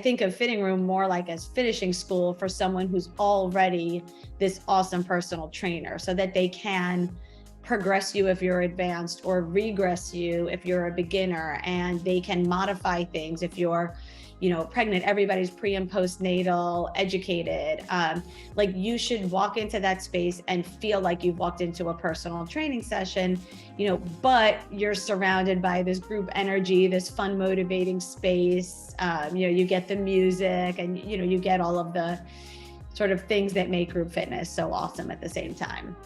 think of Fhitting Room more like as finishing school for someone who's already this awesome personal trainer, so that they can progress you if you're advanced or regress you if you're a beginner, and they can modify things if you're pregnant. Everybody's pre and postnatal educated. Like, you should walk into that space and feel like you've walked into a personal training session, but you're surrounded by this group energy, this fun, motivating space. You get the music, and you get all of the sort of things that make group fitness so awesome at the same time.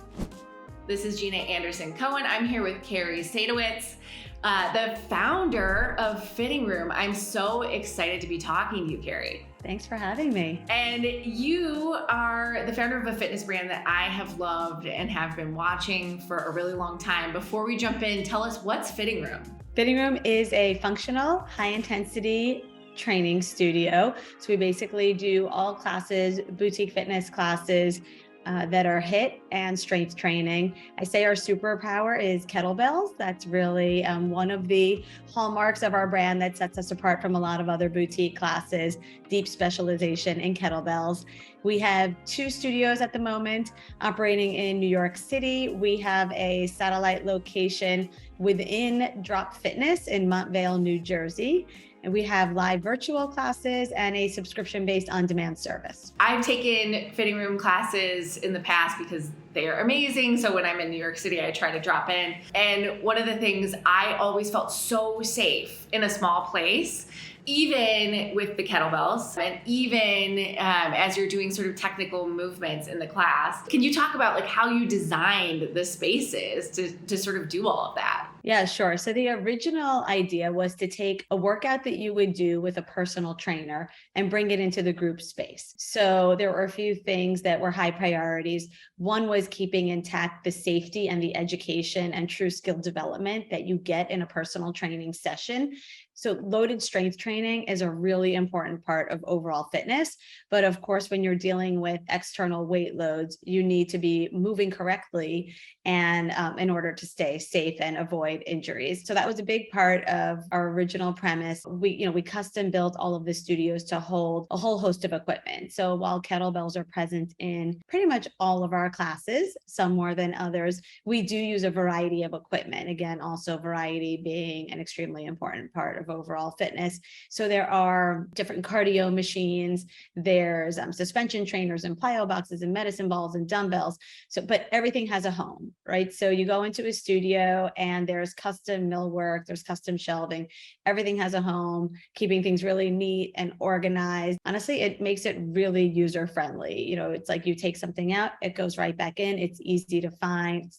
This is Gina Anderson Cohen. I'm here with Kari Saitowitz, the founder of Fhitting Room. I'm so excited to be talking to you, Kari. Thanks for having me. And you are the founder of a fitness brand that I have loved and have been watching for a really long time. Before we jump in, tell us, what's Fhitting Room? Fhitting Room is a functional, high-intensity training studio. So we basically do all classes, boutique fitness classes, that are HIIT and strength training. I say our superpower is kettlebells. That's really one of the hallmarks of our brand that sets us apart from a lot of other boutique classes, deep specialization in kettlebells. We have 2 studios at the moment operating in New York City. We have a satellite location within Drop Fitness in Montvale, New Jersey. And we have live virtual classes and a subscription-based on-demand service. I've taken Fhitting Room classes in the past because they are amazing. So when I'm in New York City, I try to drop in. And one of the things, I always felt so safe in a small place, even with the kettlebells, and even as you're doing sort of technical movements in the class. Can you talk about how you designed the spaces to sort of do all of that? Yeah, sure. So the original idea was to take a workout that you would do with a personal trainer and bring it into the group space. So there were a few things that were high priorities. One was keeping intact the safety and the education and true skill development that you get in a personal training session. So loaded strength training is a really important part of overall fitness. But of course, when you're dealing with external weight loads, you need to be moving correctly and in order to stay safe and avoid injuries. So that was a big part of our original premise. We custom built all of the studios to hold a whole host of equipment. So while kettlebells are present in pretty much all of our classes, some more than others, we do use a variety of equipment. Again, also variety being an extremely important part of overall fitness. So there are different cardio machines, there's suspension trainers and plyo boxes and medicine balls and dumbbells. But everything has a home, right? So you go into a studio and there's custom millwork, there's custom shelving, everything has a home, keeping things really neat and organized. Honestly, it makes it really user-friendly. It's like you take something out, it goes right back in, it's easy to find.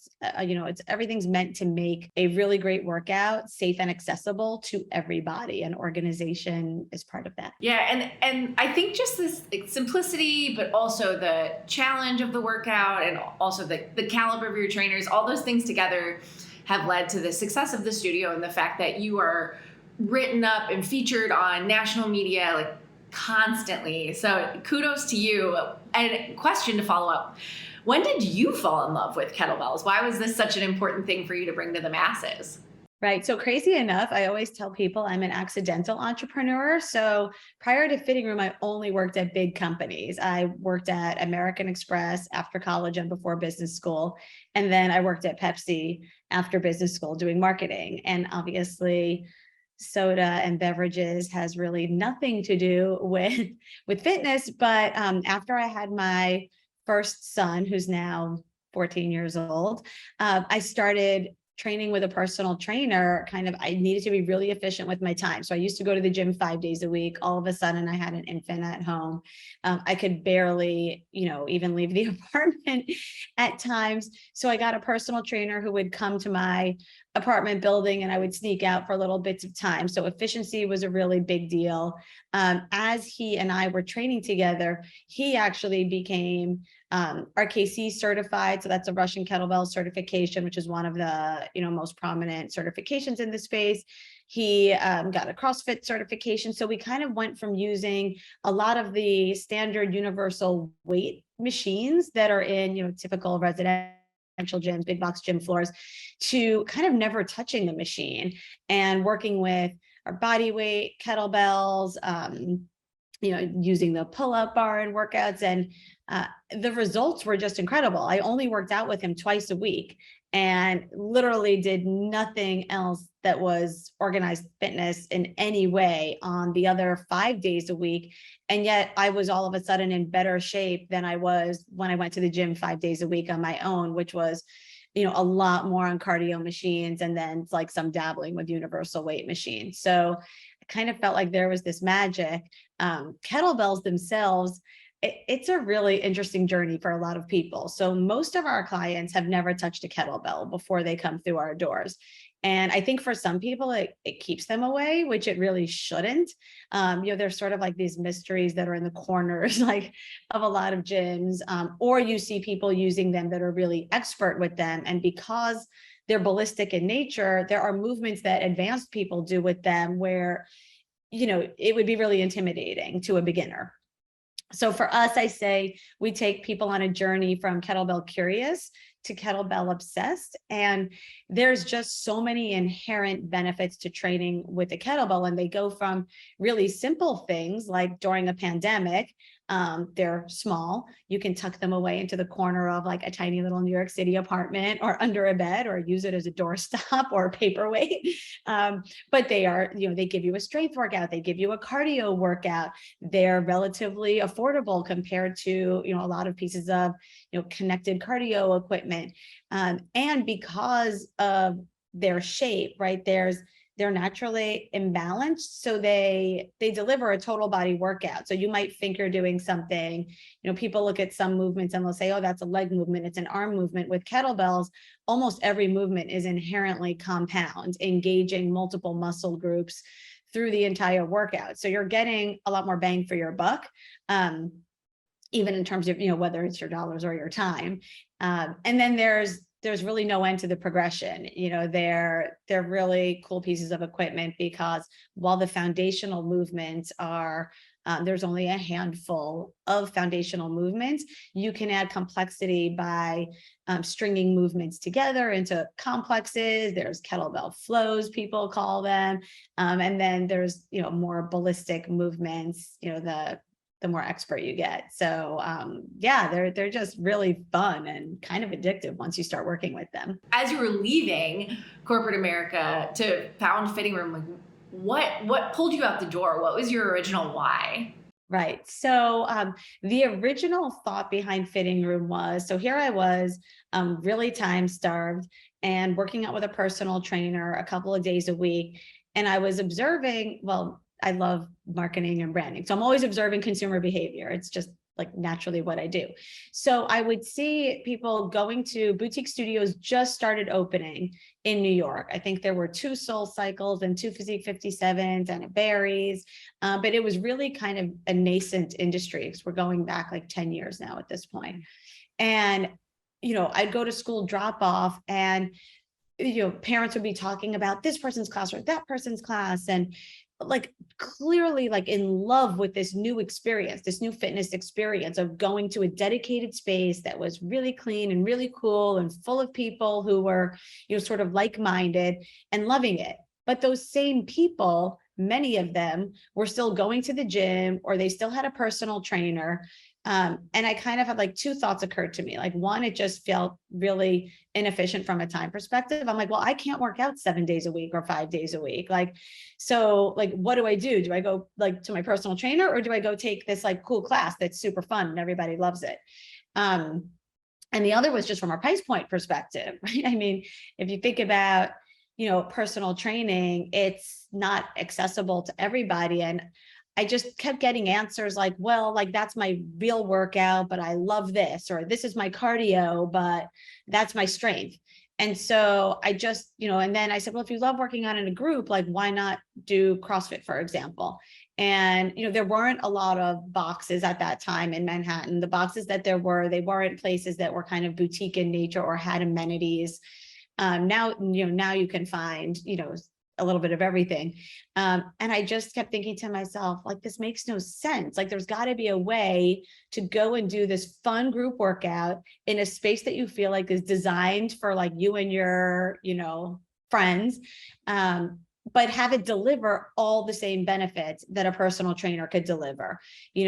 Everything's meant to make a really great workout safe and accessible to everybody, and organization is part of that. Yeah, and I think just this simplicity, but also the challenge of the workout, and also the caliber of your trainers, all those things together have led to the success of the studio, and the fact that you are written up and featured on national media constantly. So kudos to you. And question to follow up: when did you fall in love with kettlebells? Why was this such an important thing for you to bring to the masses? Right. So crazy enough, I always tell people I'm an accidental entrepreneur. So prior to Fhitting Room, I only worked at big companies. I worked at American Express after college and before business school. And then I worked at Pepsi after business school doing marketing. And obviously, soda and beverages has really nothing to do with fitness. But after I had my first son, who's now 14 years old, I started training with a personal trainer. I needed to be really efficient with my time. So I used to go to the gym 5 days a week. All of a sudden I had an infant at home. I could barely, even leave the apartment at times. So I got a personal trainer who would come to my apartment building and I would sneak out for little bits of time. So efficiency was a really big deal. As he and I were training together, he actually became RKC certified. So that's a Russian kettlebell certification, which is one of the most prominent certifications in the space. He got a CrossFit certification. So we kind of went from using a lot of the standard universal weight machines that are in typical residential gyms, big box gym floors, to kind of never touching the machine and working with our body weight kettlebells, using the pull-up bar and workouts. And the results were just incredible. I only worked out with him twice a week and literally did nothing else that was organized fitness in any way on the other 5 days a week. And yet I was all of a sudden in better shape than I was when I went to the gym 5 days a week on my own, which was, a lot more on cardio machines and then like some dabbling with universal weight machines. So I kind of felt like there was this magic. Kettlebells themselves, it's a really interesting journey for a lot of people. So most of our clients have never touched a kettlebell before they come through our doors. And I think for some people, it keeps them away, which it really shouldn't. There's sort of like these mysteries that are in the corners, like of a lot of gyms, or you see people using them that are really expert with them. And because they're ballistic in nature, there are movements that advanced people do with them where, it would be really intimidating to a beginner. So for us, I say we take people on a journey from kettlebell curious to kettlebell obsessed. And there's just so many inherent benefits to training with a kettlebell. And they go from really simple things like during a pandemic, they're small. You can tuck them away into the corner of like a tiny little New York City apartment or under a bed, or use it as a doorstop or a paperweight. But they are, they give you a strength workout. They give you a cardio workout. They're relatively affordable compared to, a lot of pieces of, connected cardio equipment. And because of their shape, right, they're naturally imbalanced. So they deliver a total body workout. So you might think you're doing something, people look at some movements and they'll say, oh, that's a leg movement. It's an arm movement. With kettlebells, almost every movement is inherently compound, engaging multiple muscle groups through the entire workout. So you're getting a lot more bang for your buck, even in terms of, whether it's your dollars or your time. And then there's really no end to the progression. They're really cool pieces of equipment because while the foundational movements are, there's only a handful of foundational movements, you can add complexity by stringing movements together into complexes. There's kettlebell flows, people call them. And then there's, more ballistic movements, the more expert you get. So they're just really fun and kind of addictive once you start working with them. As you were leaving corporate America to found Fhitting Room, like what pulled you out the door? What was your original why? Right. So the original thought behind Fhitting Room was, so here I was really time starved and working out with a personal trainer a couple of days a week. And I was observing, well, I love marketing and branding. So I'm always observing consumer behavior. It's just like naturally what I do. So I would see people going to boutique studios just started opening in New York. I think there were 2 Soul Cycles and 2 Physique 57s and a Barry's, but it was really kind of a nascent industry because we're going back like 10 years now at this point. And, I'd go to school drop off and, parents would be talking about this person's class or that person's class. And like clearly like in love with this new experience, this new fitness experience of going to a dedicated space that was really clean and really cool and full of people who were, sort of like-minded and loving it. But those same people, many of them were still going to the gym or they still had a personal trainer. And I kind of had like 2 thoughts occurred to me. Like one, it just felt really inefficient from a time perspective. I'm like, well, I can't work out 7 days a week or 5 days a week. So what do I do? Do I go like to my personal trainer or do I go take this like cool class that's super fun and everybody loves it? And the other was just from a price point perspective, right? I mean, if you think about, personal training, it's not accessible to everybody. And I just kept getting answers like, well, like that's my real workout, but I love this, or this is my cardio, but that's my strength. And so I just, and then I said, well, if you love working out in a group, like why not do CrossFit, for example? And, there weren't a lot of boxes at that time in Manhattan. The boxes that there were, they weren't places that were kind of boutique in nature or had amenities. Now you can find, a little bit of everything. And I just kept thinking to myself, like, this makes no sense. Like, there's got to be a way to go and do this fun group workout in a space that you feel like is designed for like you and your, friends. but have it deliver all the same benefits that a personal trainer could deliver,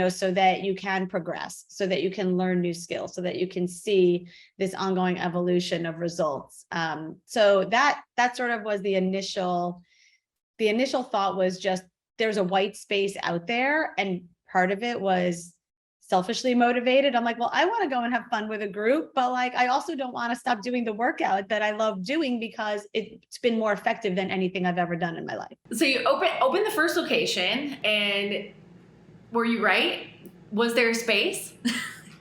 so that you can progress, so that you can learn new skills, so that you can see this ongoing evolution of results. So that sort of was the initial thought, was just there's a white space out there. And part of it was selfishly motivated. I'm like, well, I want to go and have fun with a group, but like, I also don't want to stop doing the workout that I love doing, because it's been more effective than anything I've ever done in my life. So you open the first location, and were you right? Was there a space?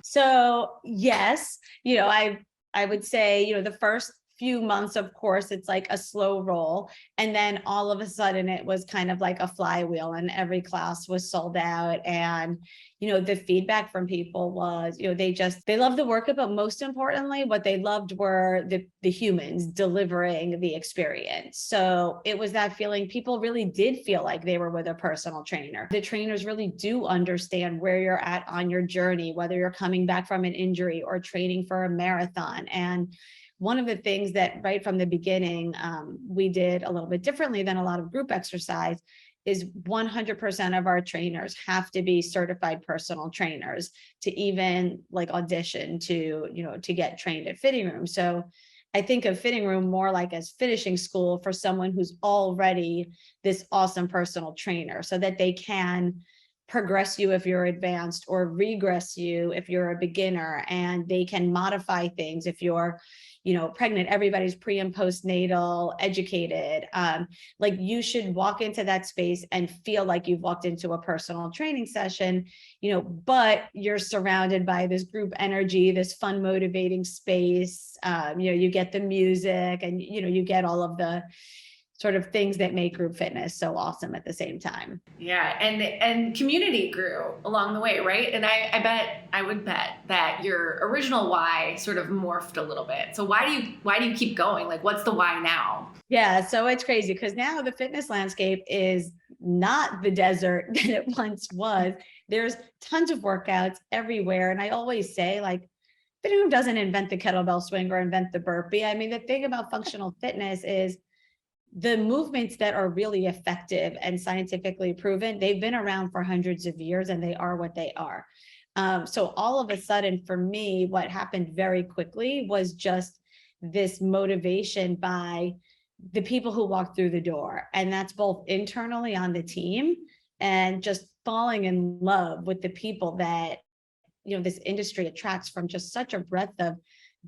So yes, I would say, the first few months, of course, it's like a slow roll. And then all of a sudden it was kind of like a flywheel, and every class was sold out. And, the feedback from people was, they loved the workout, but most importantly, what they loved were the humans delivering the experience. So it was that feeling, people really did feel like they were with a personal trainer. The trainers really do understand where you're at on your journey, whether you're coming back from an injury or training for a marathon. And one of the things that right from the beginning, we did a little bit differently than a lot of group exercise is 100% of our trainers have to be certified personal trainers to even like audition to get trained at Fhitting Room. So I think of Fhitting Room more like as finishing school for someone who's already this awesome personal trainer, so that they can progress you if you're advanced, or regress you if you're a beginner, and they can modify things if you're pregnant. Everybody's pre and postnatal educated. Like, you should walk into that space and feel like you've walked into a personal training session, but you're surrounded by this group energy, this fun, motivating space. You get the music, and, you get all of the sort of things that make group fitness so awesome at the same time. Yeah, and community grew along the way, right? And I would bet that your original why sort of morphed a little bit. So why do you keep going? Like, what's the why now? Yeah, so it's crazy, because now the fitness landscape is not the desert that it once was. There's tons of workouts everywhere. And I always say, like, Fhitting Room doesn't invent the kettlebell swing or invent the burpee. I mean, the thing about functional fitness is the movements that are really effective and scientifically proven, they've been around for hundreds of years, and they are what they are. So all of a sudden, for me, what happened very quickly was just this motivation by the people who walk through the door. And that's both internally on the team, and just falling in love with the people that, this industry attracts, from just such a breadth of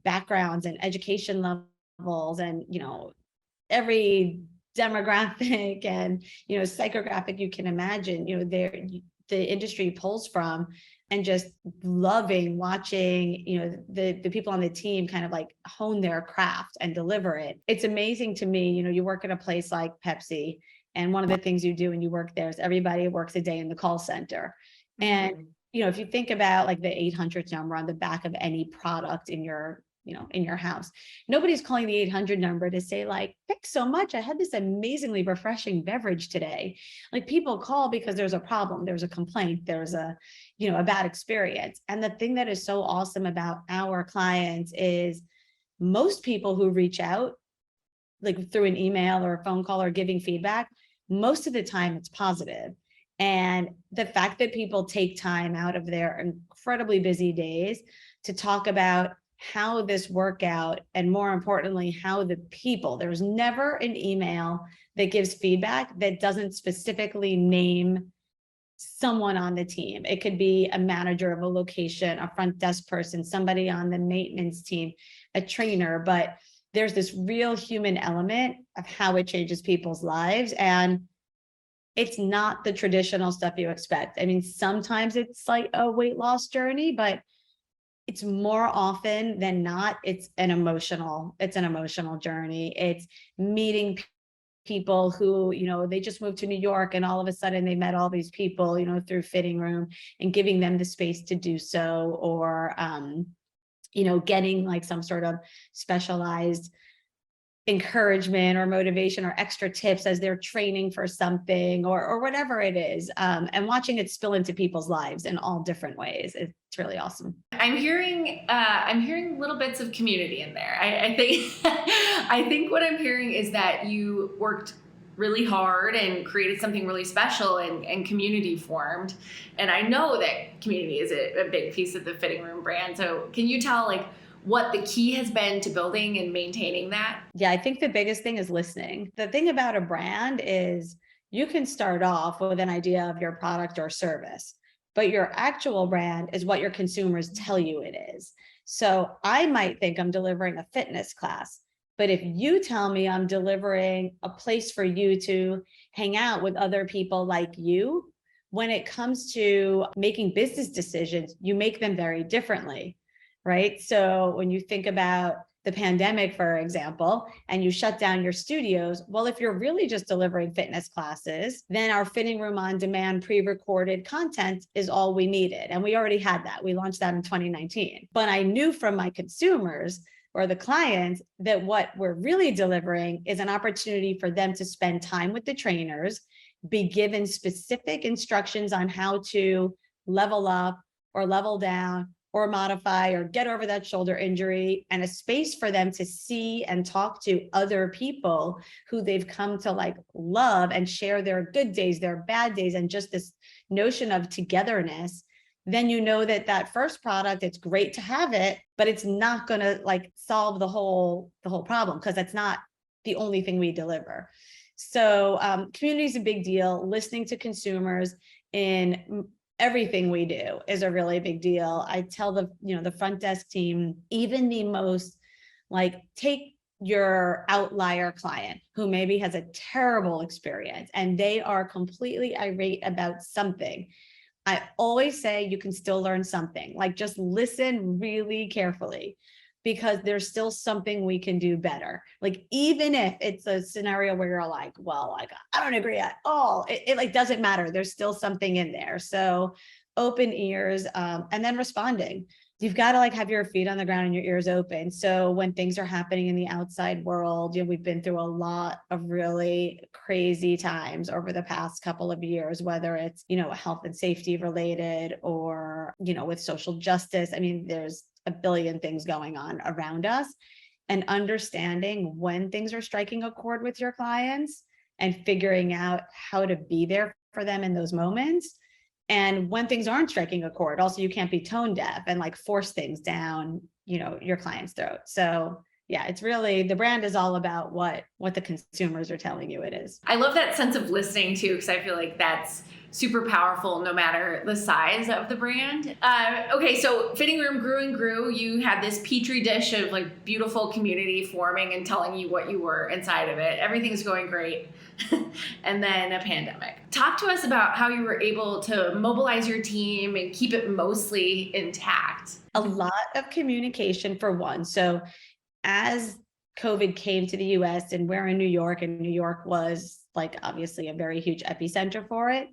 backgrounds and education levels, and, every demographic and psychographic you can imagine, the industry pulls from. And just loving watching the people on the team kind of like hone their craft and deliver it. It's amazing to me. You work at a place like Pepsi, and one of the things you do when you work there is everybody works a day in the call center. And if you think about like the 800 number on the back of any product in your house, nobody's calling the 800 number to say like, thanks so much, I had this amazingly refreshing beverage today. Like, people call because there's a problem, there's a complaint, there's a bad experience. And the thing that is so awesome about our clients is most people who reach out, like through an email or a phone call or giving feedback, most of the time it's positive. And the fact that people take time out of their incredibly busy days to talk about how this workout, and more importantly, how the people, there's never an email that gives feedback that doesn't specifically name someone on the team. It could be a manager of a location, a front desk person, somebody on the maintenance team, a trainer, but there's this real human element of how it changes people's lives. And it's not the traditional stuff you expect. I mean, sometimes it's like a weight loss journey, but it's more often than not, it's an emotional journey. It's meeting people who, they just moved to New York, and all of a sudden they met all these people, through Fhitting Room, and giving them the space to do so, or, getting like some sort of specialized encouragement or motivation or extra tips as they're training for something, or whatever it is, and watching it spill into people's lives in all different ways. It's really awesome. I'm hearing little bits of community in there. I think I think what I'm hearing is that you worked really hard and created something really special, and community formed. And I know that community is a big piece of the Fhitting Room brand. So can you tell like what the key has been to building and maintaining that? Yeah, I think the biggest thing is listening. The thing about a brand is you can start off with an idea of your product or service, but your actual brand is what your consumers tell you it is. So I might think I'm delivering a fitness class, but if you tell me I'm delivering a place for you to hang out with other people like you, when it comes to making business decisions, you make them very differently, right? So when you think about the pandemic, for example, and you shut down your studios, well, if you're really just delivering fitness classes, then our Fhitting Room on demand pre-recorded content is all we needed. And we already had that. We launched that in 2019. But I knew from my consumers or the clients that what we're really delivering is an opportunity for them to spend time with the trainers, be given specific instructions on how to level up or level down or modify or get over that shoulder injury, and a space for them to see and talk to other people who they've come to like love and share their good days, their bad days, and just this notion of togetherness. Then you know that that first product, it's great to have it, but it's not going to like solve the whole problem, because that's not the only thing we deliver. So community is a big deal. Listening to consumers in everything we do is a really big deal. I tell the front desk team, even the most like, take your outlier client who maybe has a terrible experience and they are completely irate about something. I always say you can still learn something, like just listen really carefully, because there's still something we can do better. Like, even if it's a scenario where you're like, well, like, I don't agree at all. It like doesn't matter. There's still something in there. So open ears, and then responding. You've got to like have your feet on the ground and your ears open. So when things are happening in the outside world, we've been through a lot of really crazy times over the past couple of years, whether it's, health and safety related or, with social justice. I mean, there's a billion things going on around us, and understanding when things are striking a chord with your clients and figuring out how to be there for them in those moments. And when things aren't striking a chord, also, you can't be tone deaf and like force things down, your client's throat. So yeah, it's really, the brand is all about what the consumers are telling you it is. I love that sense of listening too, because I feel like that's super powerful no matter the size of the brand. Okay, so Fhitting Room grew and grew. You had this petri dish of like beautiful community forming and telling you what you were inside of it. Everything's going great. And then a pandemic. Talk to us about how you were able to mobilize your team and keep it mostly intact. A lot of communication, for one. So as COVID came to the US, and we're in New York, and New York was like obviously a very huge epicenter for it,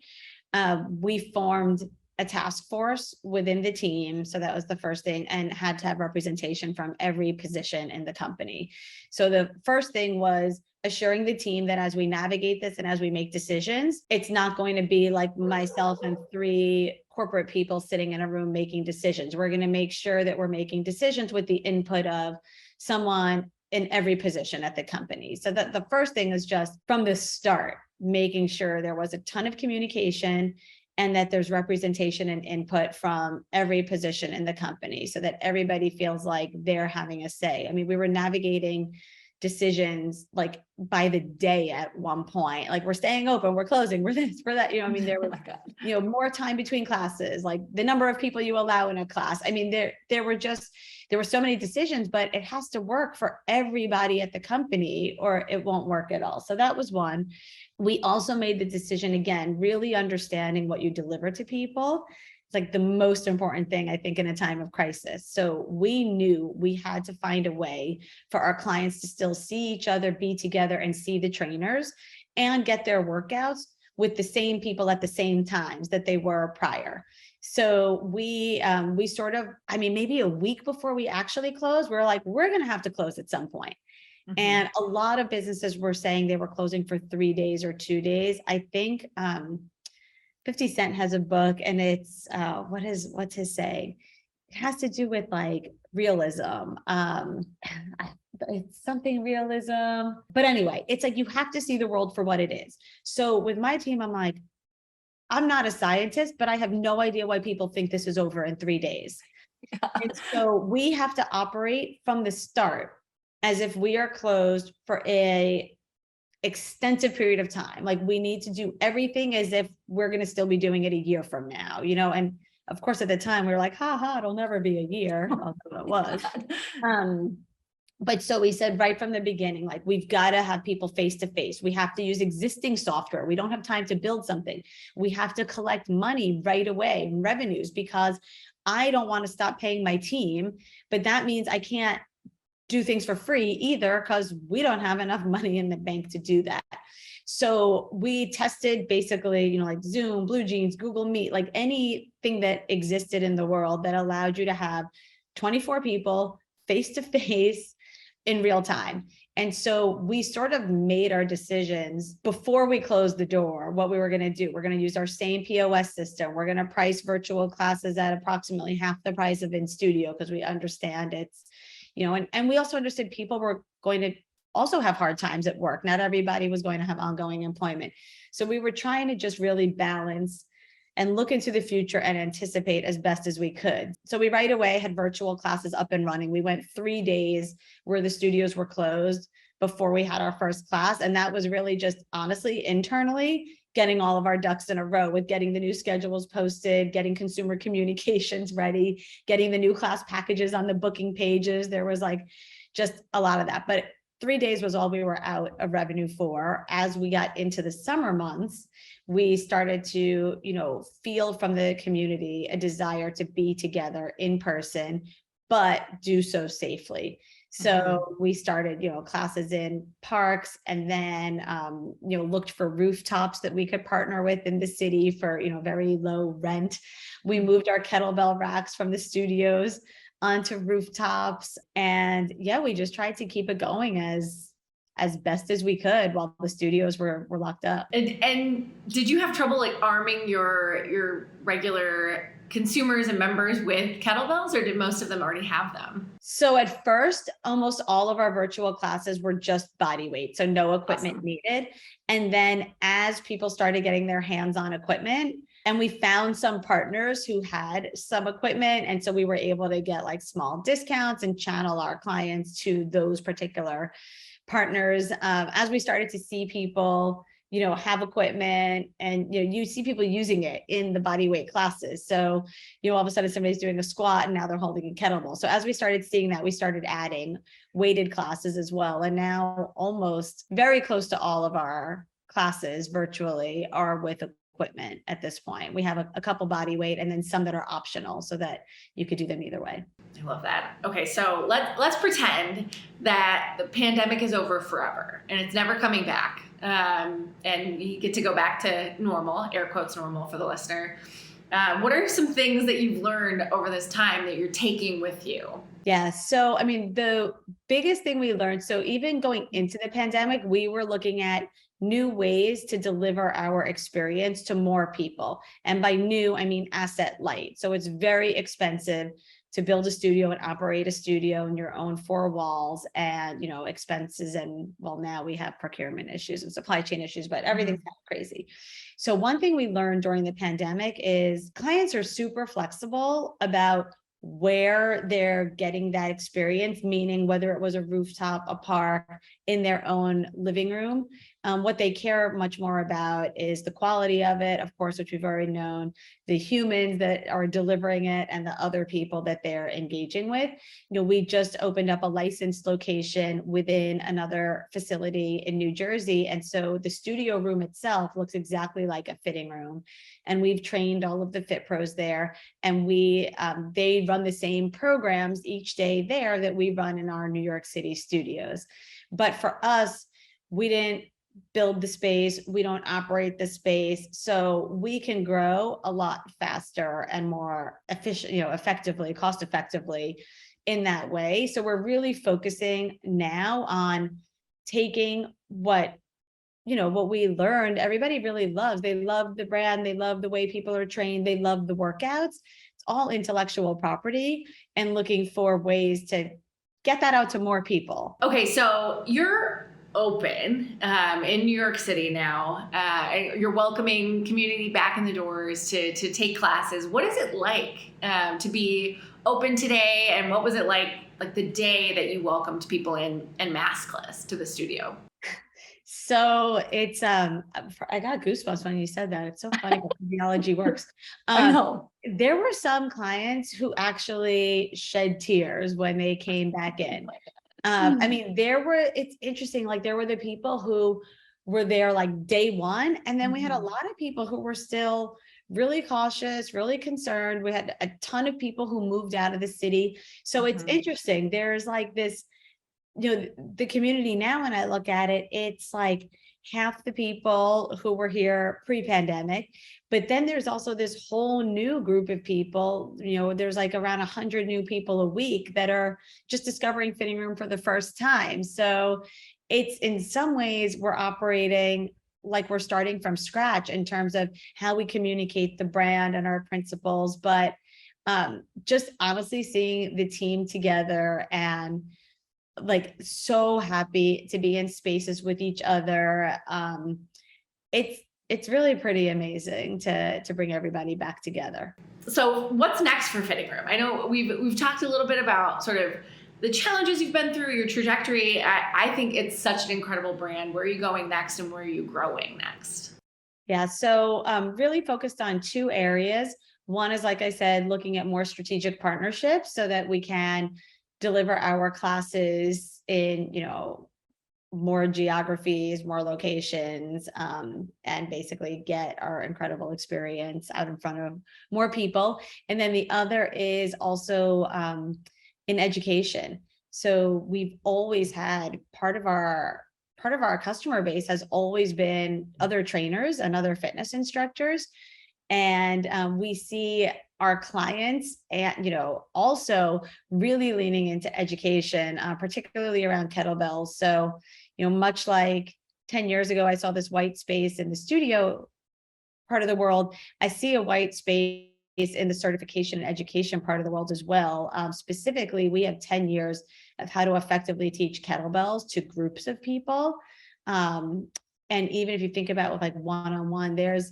we formed a task force within the team. So that was the first thing, and had to have representation from every position in the company. So the first thing was assuring the team that as we navigate this and as we make decisions, it's not going to be like myself and 3 corporate people sitting in a room making decisions. We're going to make sure that we're making decisions with the input of someone in every position at the company. So that the first thing is just from the start, making sure there was a ton of communication and that there's representation and input from every position in the company, so that everybody feels like they're having a say. I mean, we were navigating decisions like by the day at one point, like we're staying open, we're closing, we're this, we're that, I mean, there was, more time between classes, like the number of people you allow in a class. I mean, there were so many decisions, but it has to work for everybody at the company or it won't work at all. So that was one. We also made the decision, again, really understanding what you deliver to people. It's like the most important thing, I think, in a time of crisis. So we knew we had to find a way for our clients to still see each other, be together, and see the trainers and get their workouts with the same people at the same times that they were prior. So we sort of, I mean, maybe a week before we actually closed, we were like, we're going to have to close at some point. Mm-hmm. And a lot of businesses were saying they were closing for 3 days or 2 days. I think 50 Cent has a book, and it's what's his saying? It has to do with like realism. It's something realism. But anyway, it's like you have to see the world for what it is. So with my team, I'm like, I'm not a scientist, but I have no idea why people think this is over in 3 days. And so we have to operate from the start as if we are closed for a extensive period of time. Like we need to do everything as if we're going to still be doing it a year from now, and of course at the time we were like, it'll never be a year, although it was. But so we said right from the beginning, like we've got to have people face to face. We have to use existing software. We don't have time to build something. We have to collect money right away and revenues, because I don't want to stop paying my team, but that means I can't do things for free either, because we don't have enough money in the bank to do that. So we tested basically, like Zoom, Blue Jeans, Google Meet, like anything that existed in the world that allowed you to have 24 people face to face in real time. And so we sort of made our decisions before we closed the door, what we were going to do. We're going to use our same POS system. We're going to price virtual classes at approximately half the price of in studio, because we understand it's, and we also understood people were going to also have hard times at work. Not everybody was going to have ongoing employment. So we were trying to just really balance and look into the future and anticipate as best as we could. So we right away had virtual classes up and running. We went 3 days where the studios were closed before we had our first class. And that was really just honestly, internally, getting all of our ducks in a row with getting the new schedules posted, getting consumer communications ready, getting the new class packages on the booking pages. There was like just a lot of that. But 3 days was all we were out of revenue for. As we got into the summer months, we started to, feel from the community a desire to be together in person, but do so safely. So we started, classes in parks, and then, looked for rooftops that we could partner with in the city for, very low rent. We moved our kettlebell racks from the studios onto rooftops. And yeah, we just tried to keep it going as best as we could while the studios were locked up. And did you have trouble like arming your regular consumers and members with kettlebells, or did most of them already have them? So at first, almost all of our virtual classes were just body weight, so no equipment needed. And then as people started getting their hands on equipment, and we found some partners who had some equipment, and so we were able to get like small discounts and channel our clients to those particular partners. As we started to see people, have equipment, and you see people using it in the body weight classes. So, all of a sudden somebody's doing a squat and now they're holding a kettlebell. So as we started seeing that, we started adding weighted classes as well. And now almost very close to all of our classes virtually are with equipment at this point. We have a couple body weight, and then some that are optional so that you could do them either way. I love that. Okay, so let's pretend that the pandemic is over forever and it's never coming back. And you get to go back to normal, air quotes normal for the listener. What are some things that you've learned over this time that you're taking with you? Yeah. So, the biggest thing we learned, so even going into the pandemic, we were looking at new ways to deliver our experience to more people. And by new, I mean asset light. So it's very expensive to build a studio and operate a studio in your own four walls, and, expenses. And well, now we have procurement issues and supply chain issues, but everything's kind of crazy. So one thing we learned during the pandemic is clients are super flexible about where they're getting that experience, meaning whether it was a rooftop, a park, in their own living room. What they care much more about is the quality of it, of course, which we've already known, the humans that are delivering it, and the other people that they're engaging with. We just opened up a licensed location within another facility in New Jersey. And so the studio room itself looks exactly like a fitting room. And we've trained all of the fit pros there. And they run the same programs each day there that we run in our New York City studios. But for us, we didn't build the space, we don't operate the space, so we can grow a lot faster and more efficient, effectively, cost effectively in that way. So we're really focusing now on taking what what we learned, everybody really loves. They love the brand. They love the way people are trained. They love the workouts. It's all intellectual property, and looking for ways to get that out to more people. Okay, so you're open in New York City now. You're welcoming community back in the doors to take classes. What is it like to be open today, and what was it like the day that you welcomed people in mass class to the studio? So it's I got goosebumps when you said that. It's so funny how physiology works. I know. There were some clients who actually shed tears when they came back in. I mean, it's interesting, like there were the people who were there like day one, and then we had a lot of people who were still really cautious, really concerned. We had a ton of people who moved out of the city. So it's interesting. There's like this, the community now, when I look at it, it's like half the people who were here pre-pandemic, but then there's also this whole new group of people. There's like around 100 new people a week that are just discovering Fitting Room for the first time. So it's, in some ways, we're operating like we're starting from scratch in terms of how we communicate the brand and our principles, but just honestly seeing the team together and like so happy to be in spaces with each other. It's really pretty amazing to bring everybody back together. So what's next for Fitting Room? I know we've talked a little bit about sort of the challenges you've been through, your trajectory. I think it's such an incredible brand. Where are you going next, and where are you growing next? Yeah, so really focused on two areas. One is, like I said, looking at more strategic partnerships so that we can deliver our classes in, more geographies, more locations, and basically get our incredible experience out in front of more people. And then the other is also in education. So we've always had part of our customer base has always been other trainers and other fitness instructors. And we see our clients and, also really leaning into education, particularly around kettlebells. So, much like 10 years ago, I saw this white space in the studio part of the world. I see a white space in the certification and education part of the world as well. Specifically, we have 10 years of how to effectively teach kettlebells to groups of people. And even if you think about with like one-on-one, there's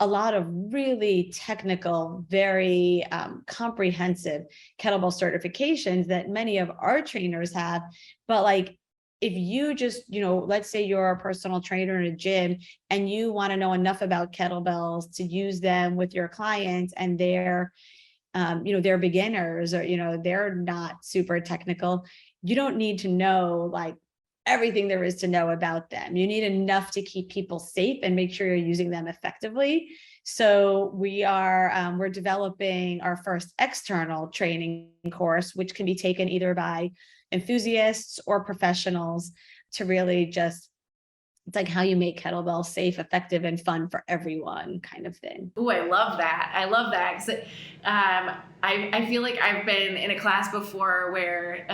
a lot of really technical, very comprehensive kettlebell certifications that many of our trainers have. But like, if you just, let's say you're a personal trainer in a gym and you want to know enough about kettlebells to use them with your clients, and they're beginners, or, they're not super technical, you don't need to know like everything there is to know about them. You need enough to keep people safe and make sure you're using them effectively. So we're developing our first external training course, which can be taken either by enthusiasts or professionals, to really just, it's like how you make kettlebell safe, effective, and fun for everyone kind of thing. Ooh, I love that. I love that. 'Cause, I feel like I've been in a class before where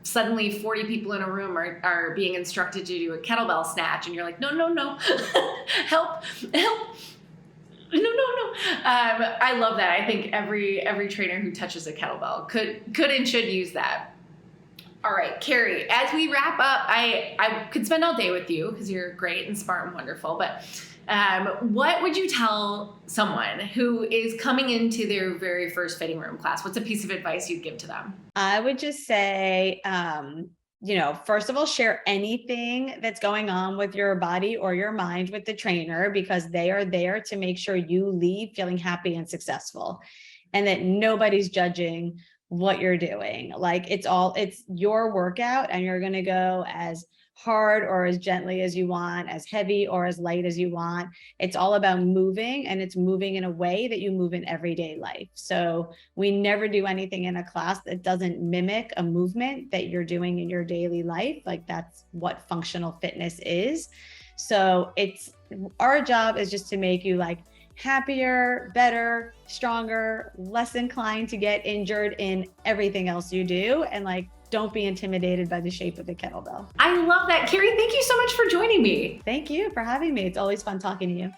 suddenly 40 people in a room are being instructed to do a kettlebell snatch, and you're like, no, help. No. I love that. I think every trainer who touches a kettlebell could and should use that. All right, Kari, as we wrap up, I could spend all day with you because you're great and smart and wonderful, but what would you tell someone who is coming into their very first Fitting Room class? What's a piece of advice you'd give to them? I would just say, first of all, share anything that's going on with your body or your mind with the trainer, because they are there to make sure you leave feeling happy and successful, and that nobody's judging what you're doing. Like it's your workout, and you're going to go as hard or as gently as you want, as heavy or as light as you want. It's all about moving, and it's moving in a way that you move in everyday life. So we never do anything in a class that doesn't mimic a movement that you're doing in your daily life. Like that's what functional fitness is. So our job is just to make you like happier, better, stronger, less inclined to get injured in everything else you do. And like, don't be intimidated by the shape of the kettlebell. I love that. Kari, thank you so much for joining me. Thank you for having me. It's always fun talking to you.